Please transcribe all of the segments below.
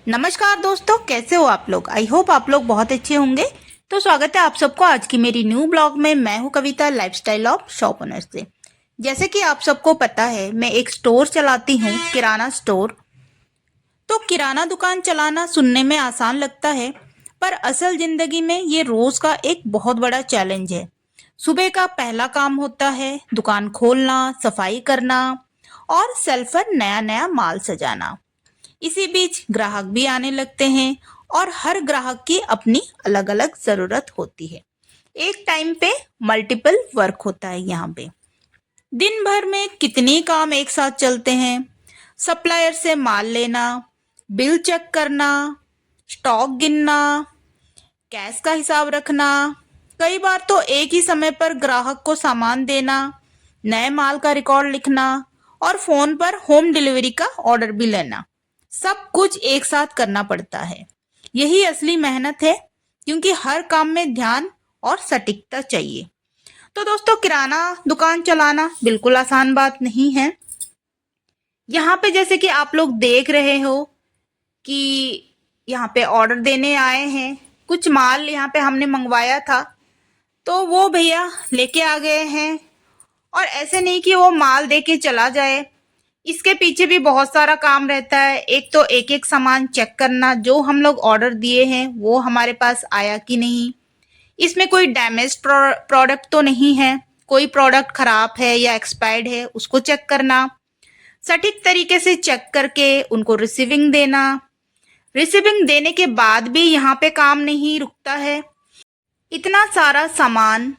नमस्कार दोस्तों, कैसे हो आप लोग। आई होप आप लोग बहुत अच्छे होंगे। तो स्वागत है आप सबको आज की मेरी न्यू ब्लॉग में। मैं हूं कविता, लाइफस्टाइल ऑफ शॉप ओनर से। जैसे कि आप सबको पता है, मैं एक स्टोर चलाती हूं, किराना स्टोर। तो किराना दुकान चलाना सुनने में आसान लगता है, पर असल जिंदगी में ये रोज का एक बहुत बड़ा चैलेंज है। सुबह का पहला काम होता है दुकान खोलना, सफाई करना और सेल्फ पर नया नया माल सजाना। इसी बीच ग्राहक भी आने लगते हैं और हर ग्राहक की अपनी अलग अलग जरूरत होती है। एक टाइम पे मल्टीपल वर्क होता है यहाँ पे। दिन भर में कितनी काम एक साथ चलते हैं। सप्लायर से माल लेना, बिल चेक करना, स्टॉक गिनना, कैश का हिसाब रखना, कई बार तो एक ही समय पर ग्राहक को सामान देना, नए माल का रिकॉर्ड लिखना और फोन पर होम डिलीवरी का ऑर्डर भी लेना। सब कुछ एक साथ करना पड़ता है। यही असली मेहनत है, क्योंकि हर काम में ध्यान और सटीकता चाहिए। तो दोस्तों, किराना दुकान चलाना बिल्कुल आसान बात नहीं है। यहाँ पे जैसे कि आप लोग देख रहे हो कि यहाँ पे ऑर्डर देने आए हैं। कुछ माल यहाँ पे हमने मंगवाया था, तो वो भैया लेके आ गए हैं। और ऐसे नहीं कि वो माल दे के चला जाए, इसके पीछे भी बहुत सारा काम रहता है। एक तो एक एक सामान चेक करना, जो हम लोग ऑर्डर दिए हैं वो हमारे पास आया कि नहीं, इसमें कोई डैमेज प्रोडक्ट तो नहीं है, कोई प्रोडक्ट खराब है या एक्सपायर्ड है उसको चेक करना, सटीक तरीके से चेक करके उनको रिसीविंग देना। रिसीविंग देने के बाद भी यहाँ पे काम नहीं रुकता है। इतना सारा सामान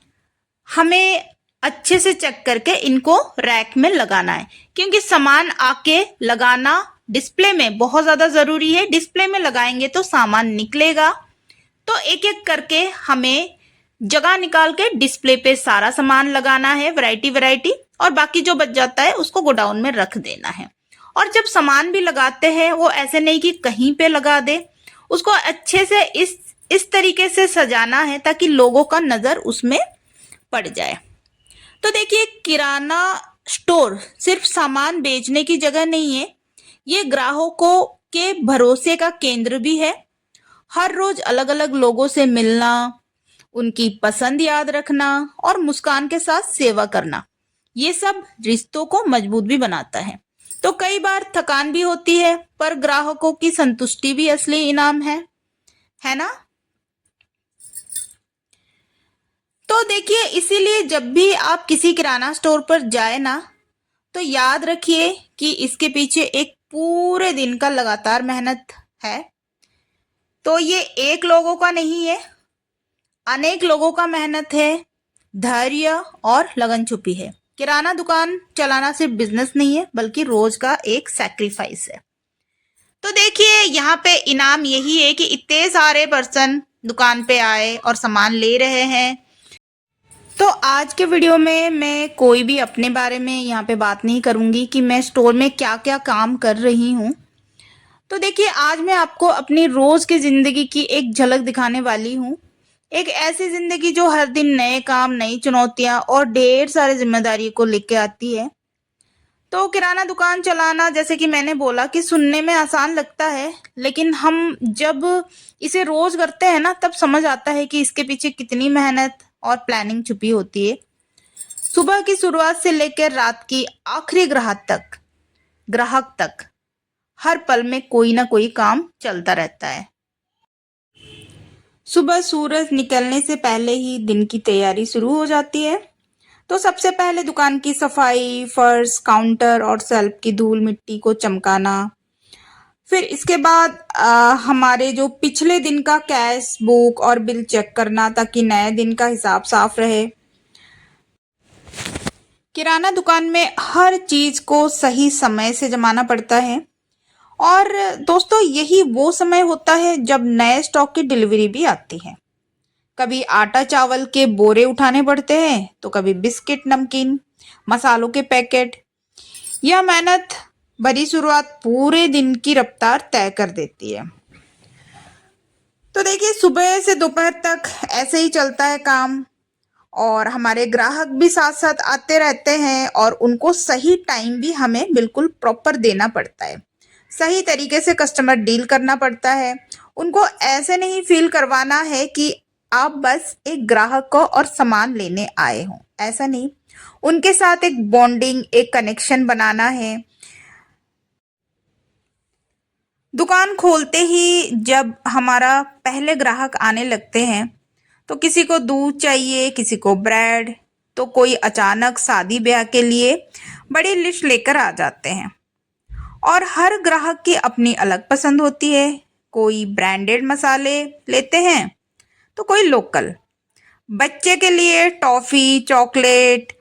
हमें अच्छे से चेक करके इनको रैक में लगाना है, क्योंकि सामान आके लगाना डिस्प्ले में बहुत ज्यादा जरूरी है। डिस्प्ले में लगाएंगे तो सामान निकलेगा। तो एक एक करके हमें जगह निकाल के डिस्प्ले पे सारा सामान लगाना है, वैरायटी वैरायटी, और बाकी जो बच जाता है उसको गोडाउन में रख देना है। और जब सामान भी लगाते हैं, वो ऐसे नहीं कि कहीं पे लगा दे, उसको अच्छे से इस तरीके से सजाना है ताकि लोगों का नजर उसमें पड़ जाए। तो देखिए, किराना स्टोर सिर्फ सामान बेचने की जगह नहीं है, ये ग्राहकों के भरोसे का केंद्र भी है। हर रोज अलग अलग लोगों से मिलना, उनकी पसंद याद रखना और मुस्कान के साथ सेवा करना, ये सब रिश्तों को मजबूत भी बनाता है। तो कई बार थकान भी होती है, पर ग्राहकों की संतुष्टि भी असली इनाम है ना। तो देखिए, इसीलिए जब भी आप किसी किराना स्टोर पर जाए ना, तो याद रखिए कि इसके पीछे एक पूरे दिन का लगातार मेहनत है। तो ये एक लोगों का नहीं है, अनेक लोगों का मेहनत है, धैर्य और लगन छुपी है। किराना दुकान चलाना सिर्फ बिजनेस नहीं है, बल्कि रोज का एक सैक्रिफाइस है। तो देखिए, यहाँ पे इनाम यही है कि इतने सारे पर्सन दुकान पे आए और सामान ले रहे हैं। तो आज के वीडियो में मैं कोई भी अपने बारे में यहाँ पे बात नहीं करूंगी कि मैं स्टोर में क्या क्या काम कर रही हूँ। तो देखिए, आज मैं आपको अपनी रोज की जिंदगी की एक झलक दिखाने वाली हूँ। एक ऐसी जिंदगी जो हर दिन नए काम, नई चुनौतियां और ढेर सारी जिम्मेदारी को लेके आती है। तो किराना दुकान चलाना, जैसे कि मैंने बोला, कि सुनने में आसान लगता है, लेकिन हम जब इसे रोज करते हैं ना, तब समझ आता है कि इसके पीछे कितनी मेहनत और प्लानिंग छुपी होती है। सुबह की शुरुआत से लेकर रात की आखिरी ग्राहक तक हर पल में कोई ना कोई काम चलता रहता है। सुबह सूरज निकलने से पहले ही दिन की तैयारी शुरू हो जाती है। तो सबसे पहले दुकान की सफाई, फर्श, काउंटर और शेल्फ की धूल मिट्टी को चमकाना। फिर इसके बाद हमारे जो पिछले दिन का कैश बुक और बिल चेक करना, ताकि नए दिन का हिसाब साफ रहे। किराना दुकान में हर चीज को सही समय से जमाना पड़ता है। और दोस्तों, यही वो समय होता है जब नए स्टॉक की डिलीवरी भी आती है। कभी आटा चावल के बोरे उठाने पड़ते हैं, तो कभी बिस्किट, नमकीन, मसालों के पैकेट। यह मेहनत भरी शुरुआत पूरे दिन की रफ्तार तय कर देती है। तो देखिए, सुबह से दोपहर तक ऐसे ही चलता है काम, और हमारे ग्राहक भी साथ साथ आते रहते हैं और उनको सही टाइम भी हमें बिल्कुल प्रॉपर देना पड़ता है। सही तरीके से कस्टमर डील करना पड़ता है। उनको ऐसे नहीं फील करवाना है कि आप बस एक ग्राहक को और सामान लेने आए हो, ऐसा नहीं। उनके साथ एक बॉन्डिंग, एक कनेक्शन बनाना है। दुकान खोलते ही जब हमारा पहले ग्राहक आने लगते हैं तो किसी को दूध चाहिए, किसी को ब्रेड, तो कोई अचानक शादी ब्याह के लिए बड़ी लिस्ट लेकर आ जाते हैं। और हर ग्राहक की अपनी अलग पसंद होती है। कोई ब्रांडेड मसाले लेते हैं तो कोई लोकल। बच्चे के लिए टॉफ़ी, चॉकलेट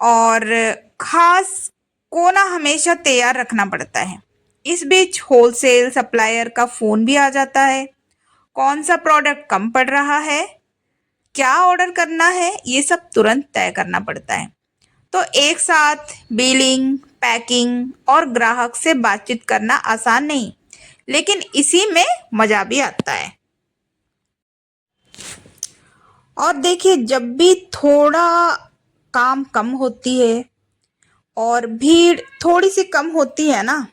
और ख़ास कोना हमेशा तैयार रखना पड़ता है। इस बीच होलसेल सप्लायर का फ़ोन भी आ जाता है। कौन सा प्रोडक्ट कम पड़ रहा है, क्या ऑर्डर करना है, ये सब तुरंत तय करना पड़ता है। तो एक साथ बिलिंग, पैकिंग और ग्राहक से बातचीत करना आसान नहीं, लेकिन इसी में मज़ा भी आता है। और देखिए, जब भी थोड़ा काम कम होती है और भीड़ थोड़ी सी कम होती है ना,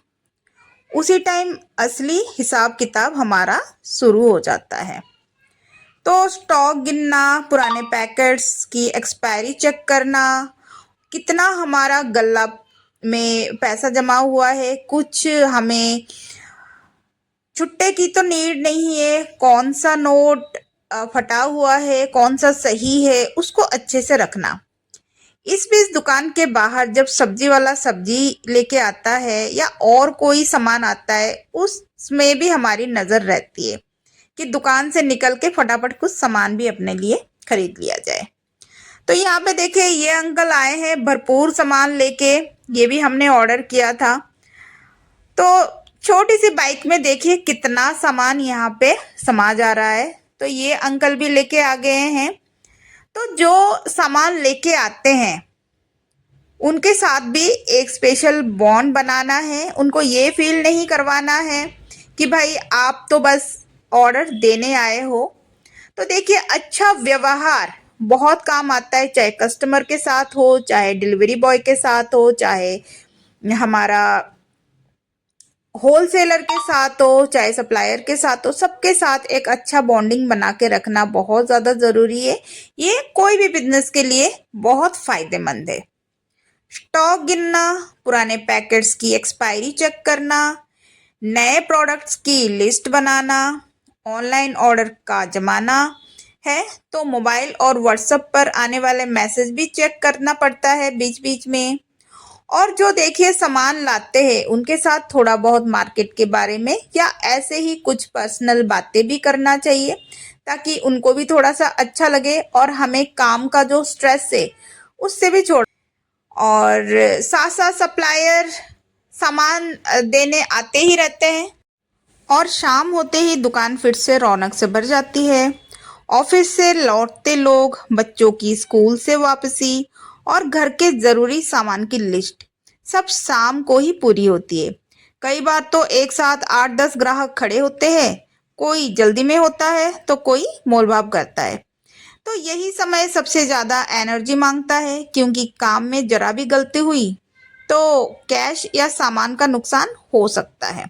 उसी टाइम असली हिसाब किताब हमारा शुरू हो जाता है। तो स्टॉक गिनना, पुराने पैकेट्स की एक्सपायरी चेक करना, कितना हमारा गल्ला में पैसा जमा हुआ है, कुछ हमें छुट्टे की तो नीड नहीं है, कौन सा नोट फटा हुआ है, कौन सा सही है, उसको अच्छे से रखना। इस बीच दुकान के बाहर जब सब्जी वाला सब्जी लेके आता है या और कोई सामान आता है, उसमें भी हमारी नज़र रहती है कि दुकान से निकल के फटाफट कुछ सामान भी अपने लिए खरीद लिया जाए। तो यहाँ पे देखिए, ये अंकल आए हैं भरपूर सामान लेके, ये भी हमने ऑर्डर किया था। तो छोटी सी बाइक में देखिए कितना सामान यहाँ पे समा जा रहा है। तो ये अंकल भी लेके आ गए हैं। तो जो सामान लेके आते हैं उनके साथ भी एक स्पेशल बॉन्ड बनाना है। उनको ये फील नहीं करवाना है कि भाई आप तो बस ऑर्डर देने आए हो। तो देखिए, अच्छा व्यवहार बहुत काम आता है, चाहे कस्टमर के साथ हो, चाहे डिलीवरी बॉय के साथ हो, चाहे हमारा होलसेलर के साथ हो, चाहे सप्लायर के साथ हो। सबके साथ एक अच्छा बॉन्डिंग बना के रखना बहुत ज़्यादा ज़रूरी है। ये कोई भी बिजनेस के लिए बहुत फ़ायदेमंद है। स्टॉक गिनना, पुराने पैकेट्स की एक्सपायरी चेक करना, नए प्रोडक्ट्स की लिस्ट बनाना, ऑनलाइन ऑर्डर का ज़माना है तो मोबाइल और व्हाट्सएप पर आने वाले मैसेज भी चेक करना पड़ता है बीच बीच में। और जो देखिए सामान लाते हैं उनके साथ थोड़ा बहुत मार्केट के बारे में या ऐसे ही कुछ पर्सनल बातें भी करना चाहिए, ताकि उनको भी थोड़ा सा अच्छा लगे और हमें काम का जो स्ट्रेस है उससे भी छोड़। और साथ साथ सप्लायर सामान देने आते ही रहते हैं और शाम होते ही दुकान फिर से रौनक से भर जाती है। ऑफिस से लौटते लोग, बच्चों की स्कूल से वापसी और घर के ज़रूरी सामान की लिस्ट सब शाम को ही पूरी होती है। कई बार तो एक साथ 8-10 ग्राहक खड़े होते हैं। कोई जल्दी में होता है तो कोई मोलभाव करता है। तो यही समय सबसे ज़्यादा एनर्जी मांगता है, क्योंकि काम में जरा भी गलती हुई तो कैश या सामान का नुकसान हो सकता है।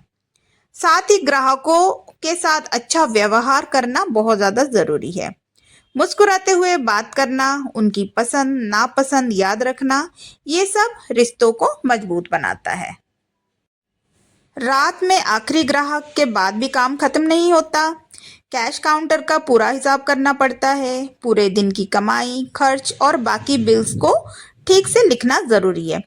साथ ही ग्राहकों के साथ अच्छा व्यवहार करना बहुत ज़्यादा ज़रूरी है। मुस्कुराते हुए बात करना, उनकी पसंद नापसंद याद रखना, ये सब रिश्तों को मजबूत बनाता है। रात में आखिरी ग्राहक के बाद भी काम खत्म नहीं होता। कैश काउंटर का पूरा हिसाब करना पड़ता है। पूरे दिन की कमाई, खर्च और बाकी बिल्स को ठीक से लिखना ज़रूरी है।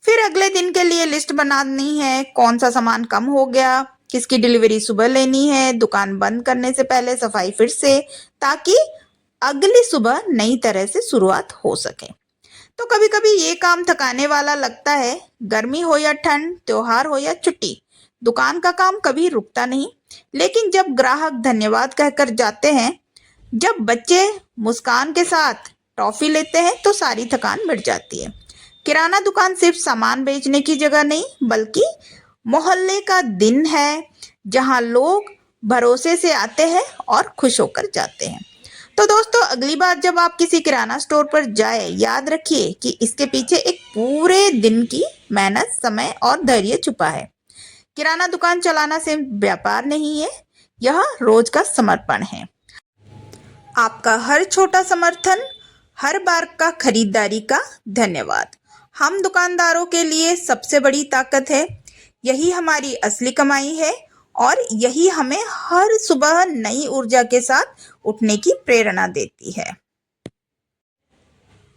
फिर अगले दिन के लिए लिस्ट बनानी है, कौन सा सामान कम हो गया, किसकी डिलीवरी सुबह लेनी है, दुकान बंद करने से पहले सफाई फिर से, ताकि अगली सुबह नई तरह से शुरुआत हो सके। तो कभी कभी ये काम थकाने वाला लगता है। गर्मी हो या ठंड, त्योहार हो या छुट्टी, दुकान का काम कभी रुकता नहीं। लेकिन जब ग्राहक धन्यवाद कहकर जाते हैं, जब बच्चे मुस्कान के साथ टॉफी लेते हैं, तो सारी थकान मिट जाती है। किराना दुकान सिर्फ सामान बेचने की जगह नहीं, बल्कि मोहल्ले का दिन है, जहां लोग भरोसे से आते हैं और खुश होकर जाते हैं। तो दोस्तों, अगली बार जब आप किसी किराना स्टोर पर जाए, याद रखिए कि इसके पीछे एक पूरे दिन की मेहनत, समय और धैर्य छुपा है। किराना दुकान चलाना सिर्फ व्यापार नहीं है, यह रोज का समर्पण है। आपका हर छोटा समर्थन, हर बार का खरीदारी का धन्यवाद हम दुकानदारों के लिए सबसे बड़ी ताकत है। यही हमारी असली कमाई है और यही हमें हर सुबह नई ऊर्जा के साथ उठने की प्रेरणा देती है।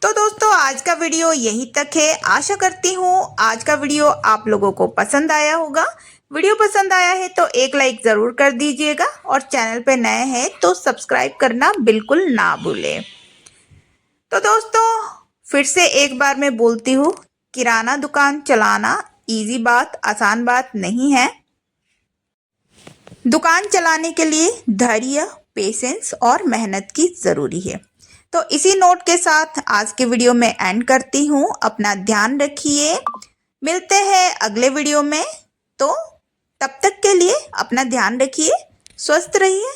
तो दोस्तों, आज का वीडियो यहीं तक है। आशा करती हूँ आज का वीडियो आप लोगों को पसंद आया होगा। वीडियो पसंद आया है तो एक लाइक ज़रूर कर दीजिएगा और चैनल पे नए हैं तो सब्सक्राइब करना बिल्कुल ना भूलें। तो दोस्तों, फिर से एक बार मैं बोलती हूँ, किराना दुकान चलाना इजी बात, आसान बात नहीं है। दुकान चलाने के लिए धैर्य, पेशेंस और मेहनत की ज़रूरी है। तो इसी नोट के साथ आज के वीडियो में एंड करती हूँ। अपना ध्यान रखिए, मिलते हैं अगले वीडियो में। तो तब तक के लिए अपना ध्यान रखिए, स्वस्थ रहिए।